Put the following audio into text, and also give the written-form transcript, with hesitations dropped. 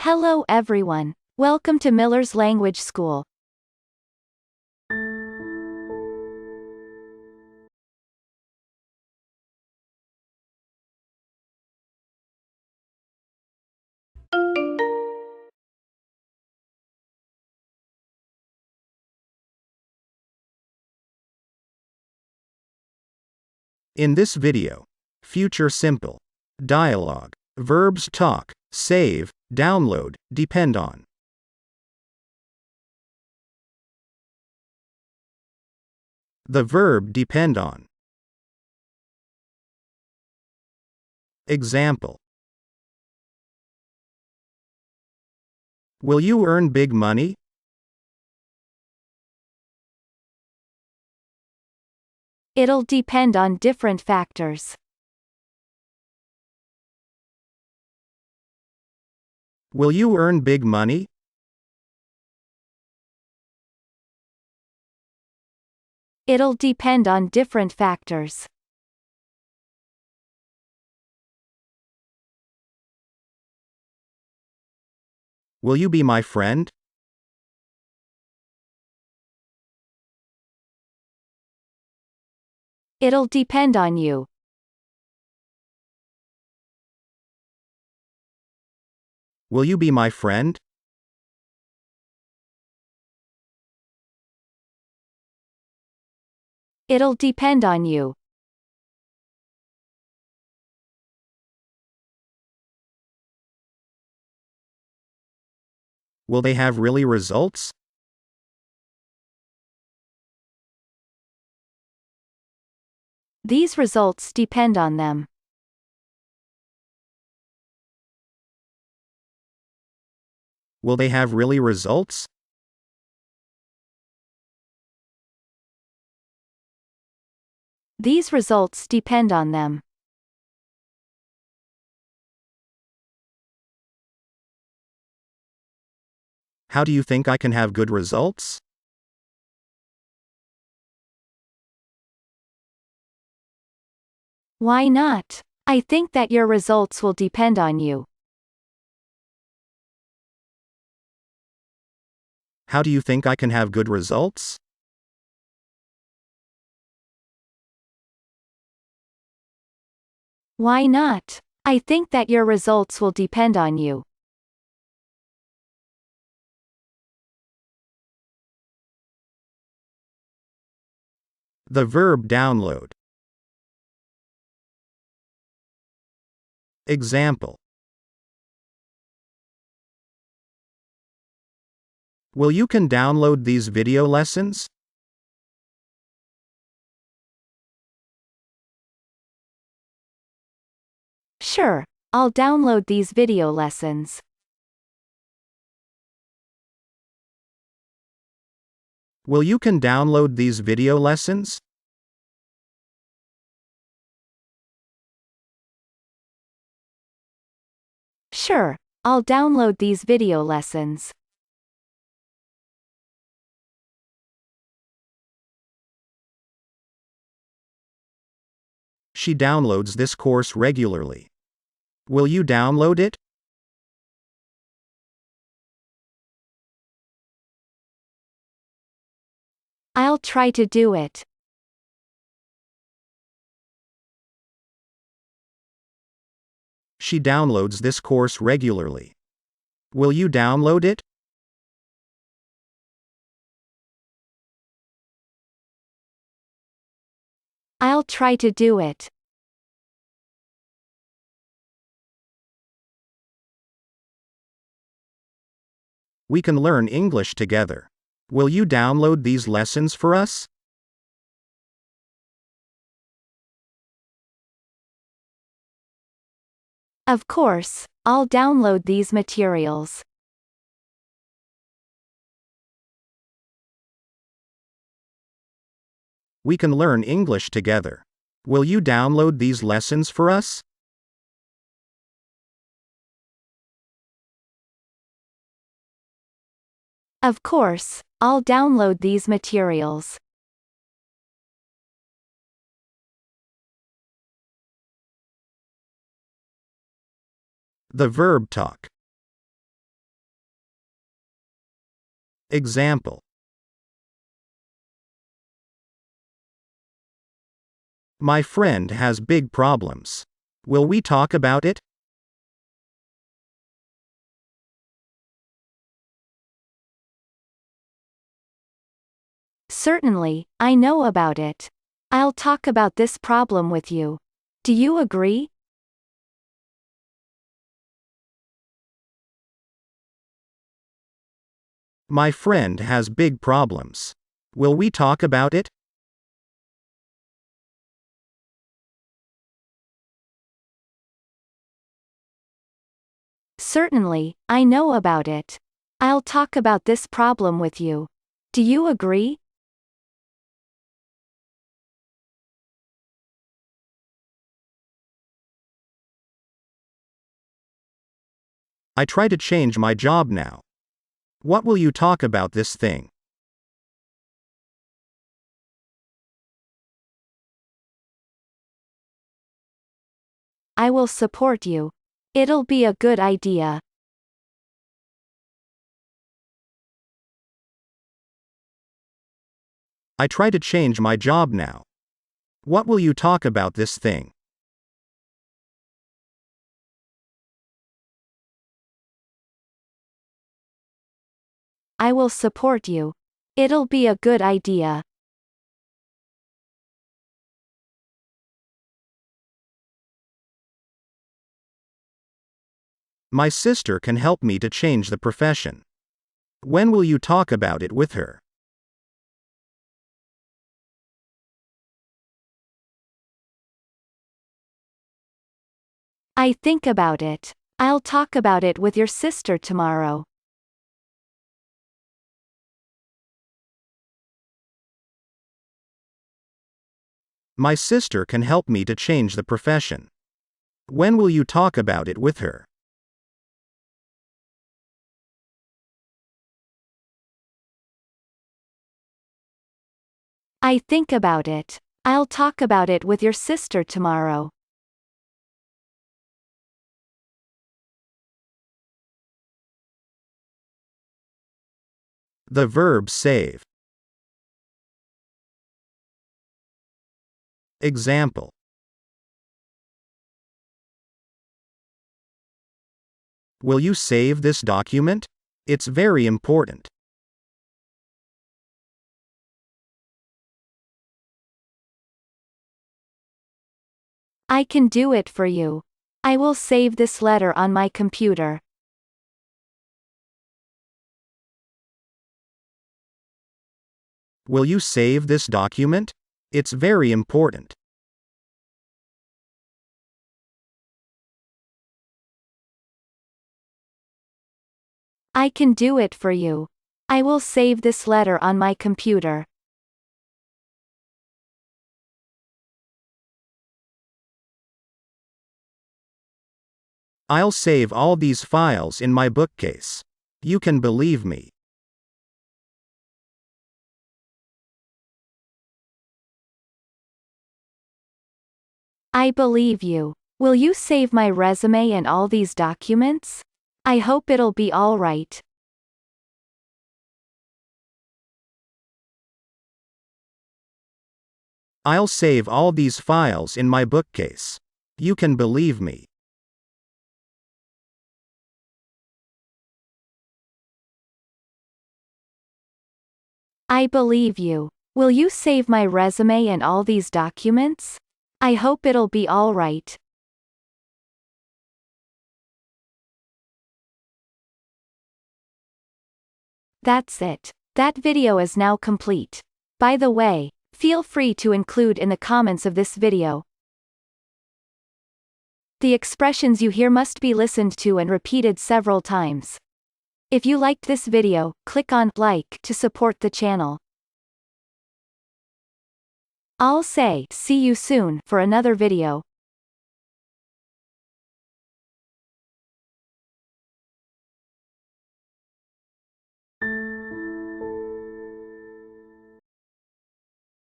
Hello everyone. Welcome to Miller's Language School. In this video, future simple, dialogue, verbs talk, save, download, depend on. The verb depend on. Example. Will you earn big money? It'll depend on different factors. Will you earn big money? It'll depend on different factors. Will you be my friend? It'll depend on you. Will you be my friend? It'll depend on you. Will they have really results? These results depend on them. Will they have really results? These results depend on them. How do you think I can have good results? Why not? I think that your results will depend on you. How do you think I can have good results? Why not? I think that your results will depend on you. The verb download. Example. Will you can download these video lessons? Sure, I'll download these video lessons. Will you can download these video lessons? Sure, I'll download these video lessons. She downloads this course regularly. Will you download it? I'll try to do it. She downloads this course regularly. Will you download it? I'll try to do it. We can learn English together. Will you download these lessons for us? Of course, I'll download these materials. We can learn English together. Will you download these lessons for us? Of course, I'll download these materials. The verb talk. Example. My friend has big problems. Will we talk about it? Certainly, I know about it. I'll talk about this problem with you. Do you agree? My friend has big problems. Will we talk about it? Certainly, I know about it. I'll talk about this problem with you. Do you agree? I try to change my job now. What will you talk about this thing? I will support you. It'll be a good idea. I try to change my job now. What will you talk about this thing? I will support you. It'll be a good idea. My sister can help me to change the profession. When will you talk about it with her? I think about it. I'll talk about it with your sister tomorrow. My sister can help me to change the profession. When will you talk about it with her? I think about it. I'll talk about it with your sister tomorrow. The verb save. Example. Will you save this document? It's very important. I can do it for you. I will save this letter on my computer. Will you save this document? It's very important. I can do it for you. I will save this letter on my computer. I'll save all these files in my bookcase. You can believe me. I believe you. Will you save my resume and all these documents? I hope it'll be all right. I'll save all these files in my bookcase. You can believe me. I believe you. Will you save my resume and all these documents? I hope it'll be all right. That's it. That video is now complete. By the way, feel free to include in the comments of this video. The expressions you hear must be listened to and repeated several times. If you liked this video, click on like to support the channel. I'll say see you soon for another video.